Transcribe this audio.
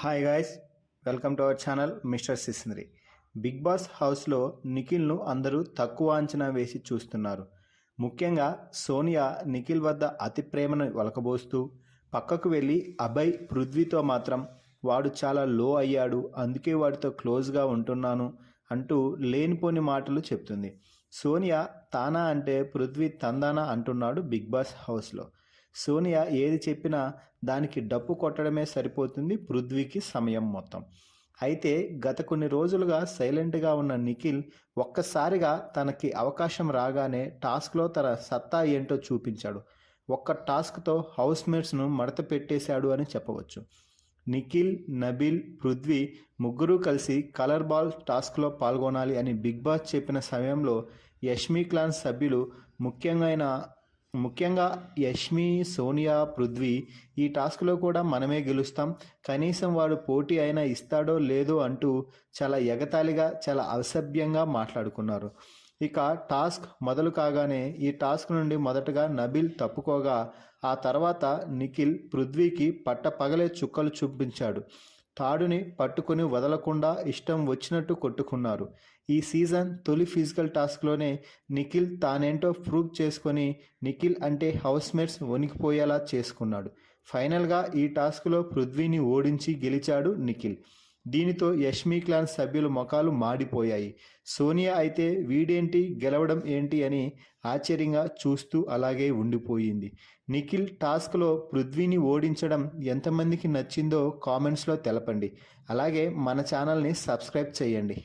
Hi guys, welcome to our channel mister Sisindri. Big Boss హౌస్లో నిఖిల్ను అందరూ తక్కువ అంచనా వేసి చూస్తున్నారు. ముఖ్యంగా సోనియా నిఖిల్ వద్ద అతి ప్రేమను ఒలకబోస్తూ పక్కకు వెళ్ళి అభయ్ పృథ్వీతో మాత్రం వాడు చాలా లో అయ్యాడు, అందుకే వాడితో క్లోజ్గా ఉంటున్నాను అంటూ లేనిపోని మాటలు చెప్తుంది. సోనియా తానా అంటే పృథ్వీ తందానా అంటున్నాడు బిగ్ బాస్ హౌస్లో. సోనియా ఏది చెప్పినా దానికి డప్పు కొట్టడమే సరిపోతుంది పృథ్వీకి సమయం మొత్తం. అయితే గత కొన్ని రోజులుగా సైలెంట్గా ఉన్న నిఖిల్ ఒక్కసారిగా తనకి అవకాశం రాగానే టాస్క్లో తన సత్తా ఏంటో చూపించాడు. ఒక్క టాస్క్తో హౌస్ మేట్స్ను మడత పెట్టేశాడు అని చెప్పవచ్చు. నిఖిల్, నబీల్, పృథ్వీ ముగ్గురు కలిసి కలర్ బాల్ టాస్క్లో పాల్గొనాలి అని బిగ్ బాస్ చెప్పిన సమయంలో యష్మి క్లాన్ సభ్యులు ముఖ్యంగా యష్మి, సోనియా, పృథ్వీ ఈ టాస్క్లో కూడా మనమే గెలుస్తాం, కనీసం వాడు పోటీ అయినా ఇస్తాడో లేదో అంటూ చాలా ఎగతాళిగా, చాలా అసభ్యంగా మాట్లాడుకున్నారు. ఇక టాస్క్ మొదలు కాగానే ఈ టాస్క్ నుండి మొదటగా నబీల్ తప్పుకోగా ఆ తర్వాత నిఖిల్ పృథ్వీకి పట్టపగలే చుక్కలు చూపించాడు. తాడుని పట్టుకుని వదలకుండా ఇష్టం వచ్చినట్టు కొట్టుకున్నారు. ఈ సీజన్ తొలి ఫిజికల్ టాస్క్లోనే నిఖిల్ తానేంటో ప్రూవ్ చేసుకొని నిఖిల్ అంటే హౌస్మేట్స్ వణికిపోయేలా చేసుకున్నాడు. ఫైనల్గా ఈ టాస్క్లో పృథ్వీని ఓడించి గెలిచాడు నిఖిల్. దీనితో యష్మి క్లాన్ సభ్యుల ముఖాలు మాడిపోయాయి. సోనియా అయితే వీడేంటి గెలవడం ఏంటి అని ఆశ్చర్యంగా చూస్తూ అలాగే ఉండిపోయింది. నిఖిల్ టాస్క్లో పృథ్వీని ఓడించడం ఎంతమందికి నచ్చిందో కామెంట్స్లో తెలపండి. అలాగే మన ఛానల్ని సబ్స్క్రైబ్ చేయండి.